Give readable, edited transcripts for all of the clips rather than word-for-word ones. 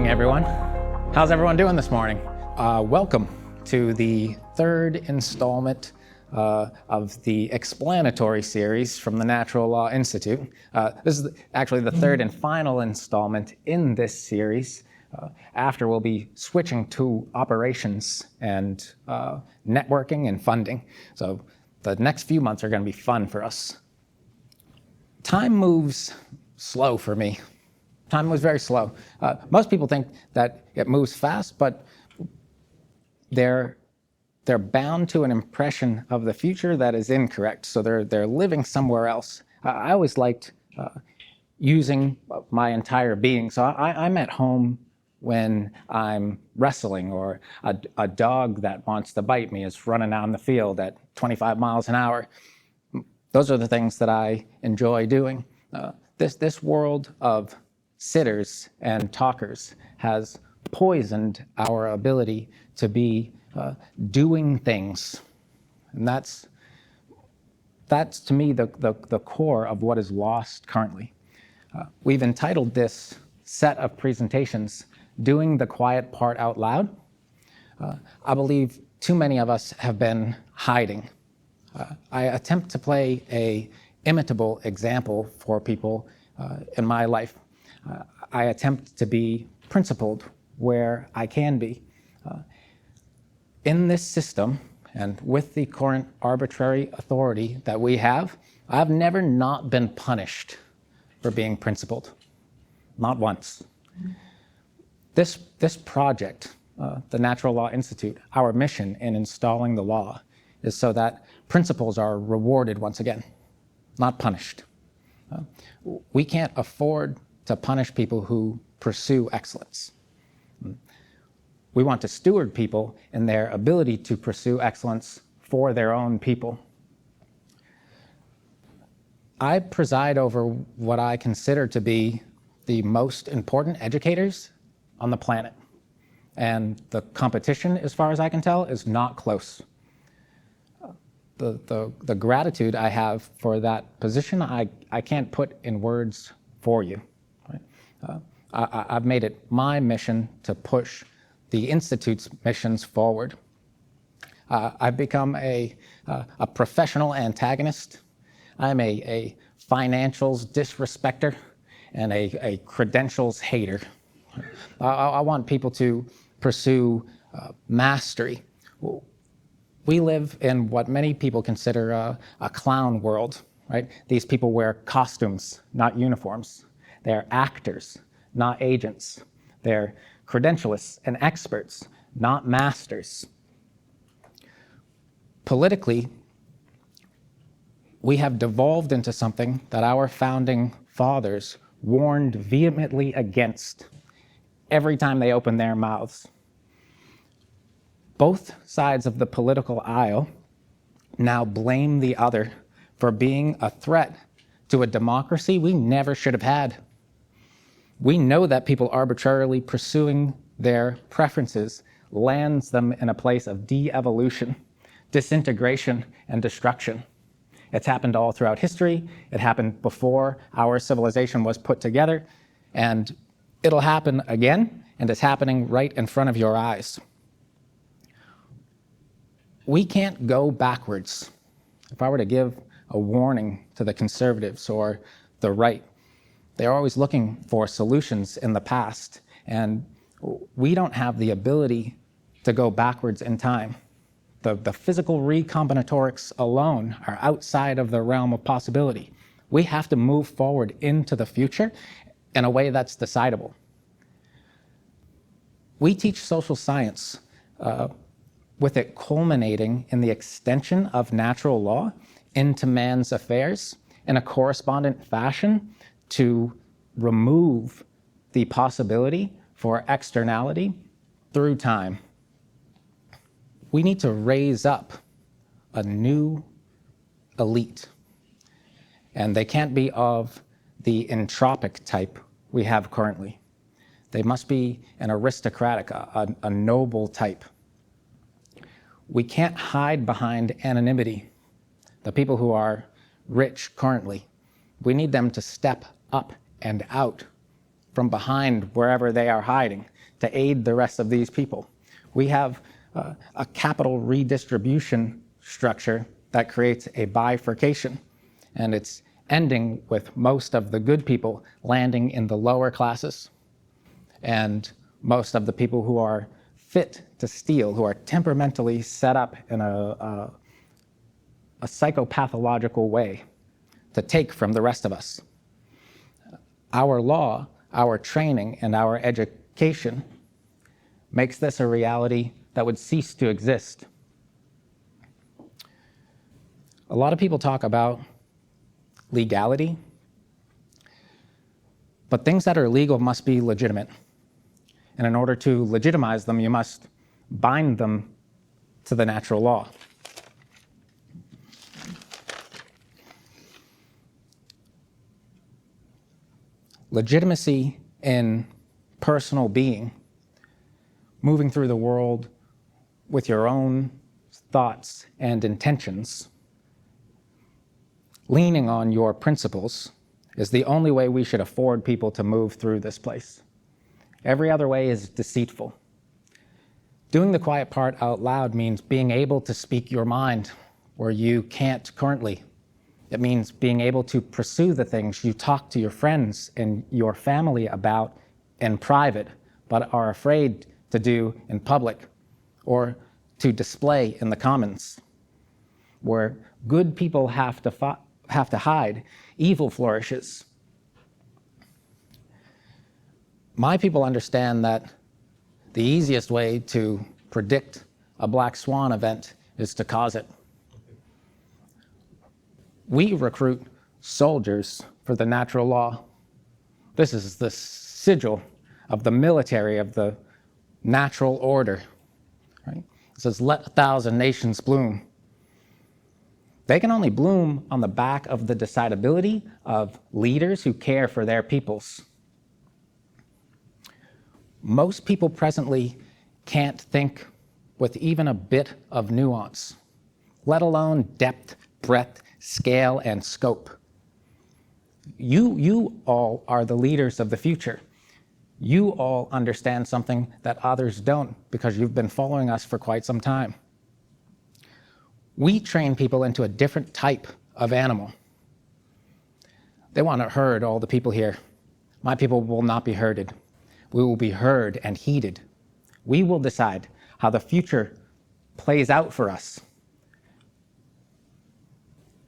morning, everyone. How's everyone doing this morning? Welcome to the third installment of the explanatory series from the Natural Law Institute. This is actually the third and final installment in this series. After we'll be switching to operations and networking and funding. So the next few months are going to be fun for us. Time moves slow for me. Time moves very slow. Most people think that it moves fast, but they're bound to an impression of the future that is incorrect. So they're living somewhere else. I always liked using my entire being. So I'm at home when I'm wrestling, or a dog that wants to bite me is running down the field at 25 miles an hour. Those are the things that I enjoy doing. This world of sitters and talkers has poisoned our ability to be doing things. And that's to me the core of what is lost currently. We've entitled this set of presentations, Doing the Quiet Part Out Loud. I believe too many of us have been hiding. I attempt to play a imitable example for people in my life. I attempt to be principled where I can be. In this system, and with the current arbitrary authority that we have, I've never not been punished for being principled. Not once. This project, the Natural Law Institute, our mission in installing the law is so that principles are rewarded once again, not punished. We can't afford to punish people who pursue excellence. We want to steward people in their ability to pursue excellence for their own people. I preside over what I consider to be the most important educators on the planet. And the competition, as far as I can tell, is not close. The gratitude I have for that position, I can't put in words for you. Right? I've made it my mission to push the Institute's missions forward. I've become a professional antagonist. I'm a financials disrespecter and a credentials hater. I want people to pursue mastery. We live in what many people consider a clown world, right? These people wear costumes, not uniforms. They're actors, not agents. They're credentialists and experts, not masters. Politically, we have devolved into something that our founding fathers warned vehemently against every time they opened their mouths. Both sides of the political aisle now blame the other for being a threat to a democracy we never should have had. We know that people arbitrarily pursuing their preferences lands them in a place of de-evolution, disintegration, and destruction. It's happened all throughout history. It happened before our civilization was put together, and it'll happen again, and it's happening right in front of your eyes. We can't go backwards. If I were to give a warning to the conservatives or the right, they're always looking for solutions in the past, and we don't have the ability to go backwards in time. The physical recombinatorics alone are outside of the realm of possibility. We have to move forward into the future in a way that's decidable. We teach social science with it culminating in the extension of natural law into man's affairs in a correspondent fashion to remove the possibility for externality through time. We need to raise up a new elite, and they can't be of the entropic type we have currently. They must be an aristocratic, a noble type. We can't hide behind anonymity. The people who are rich currently, we need them to step up and out from behind wherever they are hiding to aid the rest of these people. We have a capital redistribution structure that creates a bifurcation, and it's ending with most of the good people landing in the lower classes, and most of the people who are fit to steal, who are temperamentally set up in a psychopathological way to take from the rest of us. Our law, our training, and our education makes this a reality that would cease to exist. A lot of people talk about legality, but things that are legal must be legitimate. And in order to legitimize them, you must bind them to the natural law. Legitimacy in personal being, moving through the world with your own thoughts and intentions, leaning on your principles, is the only way we should afford people to move through this place. Every other way is deceitful. Doing the quiet part out loud means being able to speak your mind where you can't currently. It means being able to pursue the things you talk to your friends and your family about in private, but are afraid to do in public or to display in the commons. Where good people have to hide, evil flourishes. My people understand that the easiest way to predict a black swan event is to cause it. We recruit soldiers for the natural law. This is the sigil of the military of the natural order. Right? It says, "Let 1,000 nations bloom." They can only bloom on the back of the decidability of leaders who care for their peoples. Most people presently can't think with even a bit of nuance, let alone depth, breadth, scale, and scope. You all are the leaders of the future. You all understand something that others don't because you've been following us for quite some time. We train people into a different type of animal. They want to herd all the people here. My people will not be herded. We will be heard and heeded. We will decide how the future plays out for us.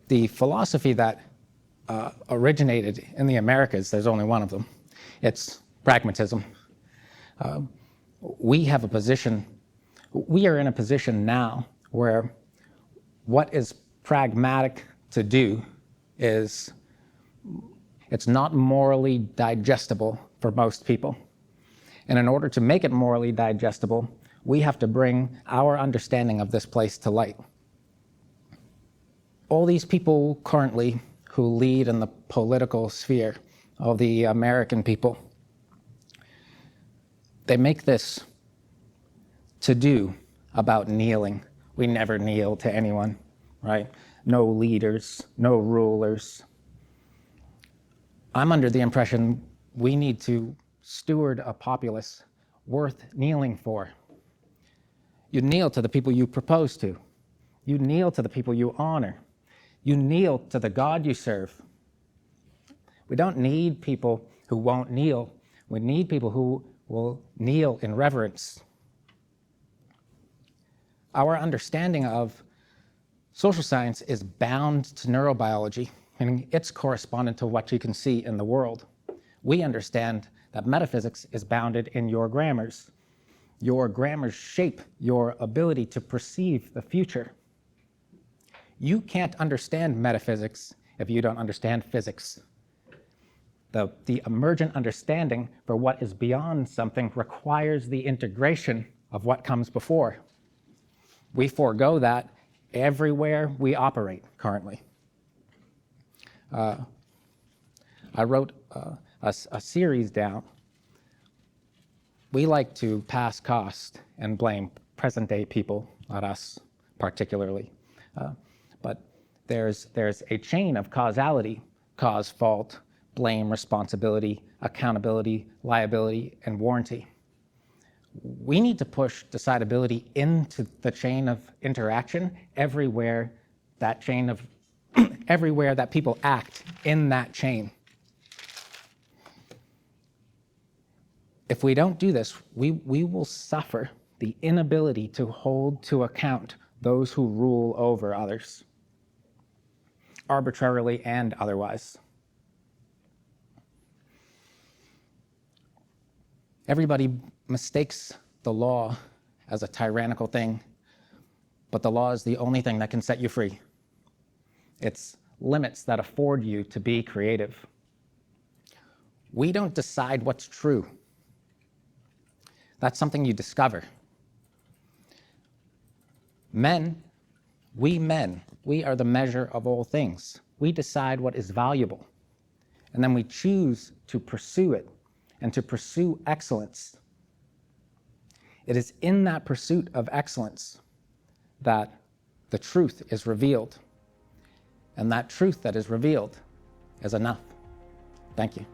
The philosophy that originated in the Americas, there's only one of them. It's pragmatism. We are in a position now where what is pragmatic to do it's not morally digestible for most people. And in order to make it morally digestible, we have to bring our understanding of this place to light. All these people currently who lead in the political sphere, all the American people, they make this to-do about kneeling. We never kneel to anyone, right? No leaders, no rulers. I'm under the impression we need to steward a populace worth kneeling for. You kneel to the people you propose to. You kneel to the people you honor. You kneel to the God you serve. We don't need people who won't kneel. We need people who will kneel in reverence. Our understanding of social science is bound to neurobiology, meaning it's correspondent to what you can see in the world. We understand that metaphysics is bounded in your grammars. Your grammars shape your ability to perceive the future. You can't understand metaphysics if you don't understand physics. The emergent understanding for what is beyond something requires the integration of what comes before. We forego that everywhere we operate currently. I wrote a series down. We like to pass cost and blame present-day people, not us particularly. But there's a chain of causality, cause, fault, blame, responsibility, accountability, liability, and warranty. We need to push decidability into the chain of interaction everywhere that everywhere that people act in that chain. If we don't do this, we will suffer the inability to hold to account those who rule over others, arbitrarily and otherwise. Everybody mistakes the law as a tyrannical thing, but the law is the only thing that can set you free. It's limits that afford you to be creative. We don't decide what's true. That's something you discover. We are the measure of all things. We decide what is valuable, and then we choose to pursue it and to pursue excellence. It is in that pursuit of excellence that the truth is revealed, and that truth that is revealed is enough. Thank you.